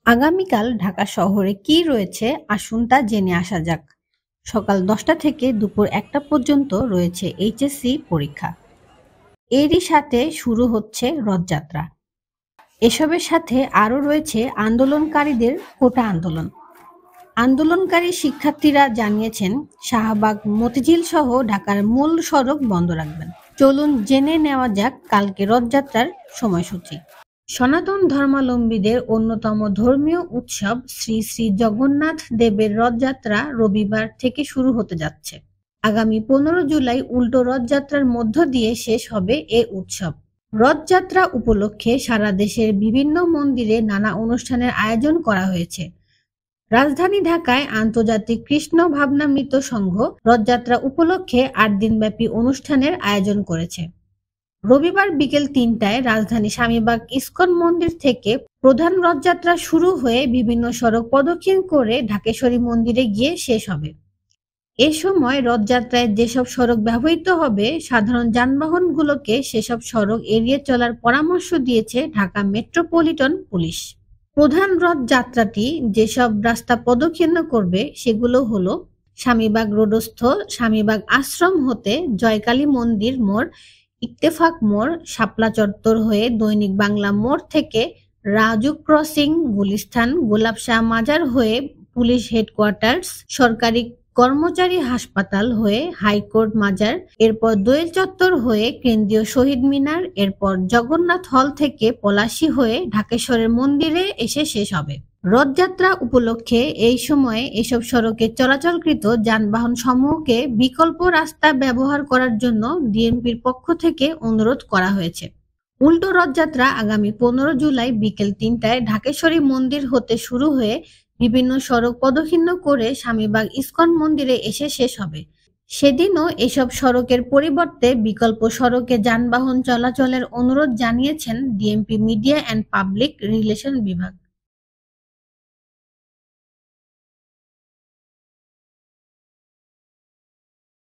আগামীকাল ঢাকা শহরে কি রয়েছে আসুন তা জেনে আসা যাক। সকাল 10টা থেকে দুপুর 1টা পর্যন্ত রয়েছে এইচএসসি পরীক্ষা। এরই সাথে শুরু হচ্ছে রথযাত্রা। এসবের সাথে আরও রয়েছে আন্দোলনকারীদের কোটা আন্দোলন। আন্দোলনকারী শিক্ষার্থীরা জানিয়েছেন শাহবাগ, মতিঝিল সহ ঢাকার মূল সড়ক বন্ধ রাখবেন। চলুন জেনে নেওয়া যাক কালকে রথযাত্রার সময়সূচি। সনাতন ধর্মাবলম্বীদের অন্যতম ধর্মীয় উৎসব শ্রী শ্রী জগন্নাথ দেবের রথযাত্রা রবিবার থেকে শুরু হতে যাচ্ছে। আগামী 15 জুলাই উল্টো রথযাত্রার মধ্য দিয়ে শেষ হবে এ উৎসব। রথযাত্রা উপলক্ষে সারা দেশের বিভিন্ন মন্দিরে নানা অনুষ্ঠানের আয়োজন করা হয়েছে। রাজধানী ঢাকায় আন্তর্জাতিক কৃষ্ণ ভাবনামৃত সংঘ রথযাত্রা উপলক্ষে 8 দিনব্যাপী অনুষ্ঠানের আয়োজন করেছে। রবিবার বিকেল 3টায় রাজধানী স্বামীবাগ ইস্কন মন্দির থেকে প্রধান রথযাত্রা শুরু হয়ে বিভিন্ন সড়ক প্রদক্ষিণ করে ঢাকেশ্বরী মন্দিরে গিয়ে শেষ হবে। এ সময় রথযাত্রায় যেসব সড়ক ব্যবহৃত হবে সাধারণ যানবাহনগুলোকে সেসব সড়ক এড়িয়ে চলার পরামর্শ দিয়েছে ঢাকা মেট্রোপলিটন পুলিশ। প্রধান রথযাত্রাটি যেসব রাস্তা প্রদক্ষিণ করবে সেগুলো হলো স্বামীবাগ রোডস্থ স্বামীবাগ আশ্রম হতে জয়কালী মন্দির মোড়, ইত্তেফাক মোড়, শাপলা চত্বর হয়ে দৈনিক বাংলা মোড় থেকে রাজু ক্রসিং, গুলিস্তান, গোলাপ শাহ মাজার হয়ে পুলিশ হেডকোয়ার্টার্স, সরকারি কর্মচারী হাসপাতাল হয়ে হাইকোর্ট মাজার, এরপর দোয়েল চত্বর হয়ে কেন্দ্রীয় শহীদ মিনার, এরপর জগন্নাথ হল থেকে পলাশী হয়ে ঢাকেশ্বরের মন্দিরে এসে শেষ হবে। রথযাত্রা উপলক্ষে এই সময়ে এসব সড়কে চলাচলকৃত যানবাহন সমূহকে বিকল্প রাস্তা ব্যবহার করার জন্য ডিএমপির পক্ষ থেকে অনুরোধ করা হয়েছে। উল্টো রথযাত্রা আগামী 15 জুলাই বিকেল 3টায় ঢাকেশ্বরী মন্দির হতে শুরু হয়ে বিভিন্ন সড়ক প্রদক্ষিণ করে স্বামীবাগ ইস্কন মন্দিরে এসে শেষ হবে। সেদিনও এসব সড়কের পরিবর্তে বিকল্প সড়কে যানবাহন চলাচলের অনুরোধ জানিয়েছেন DMP media and public relation বিভাগ।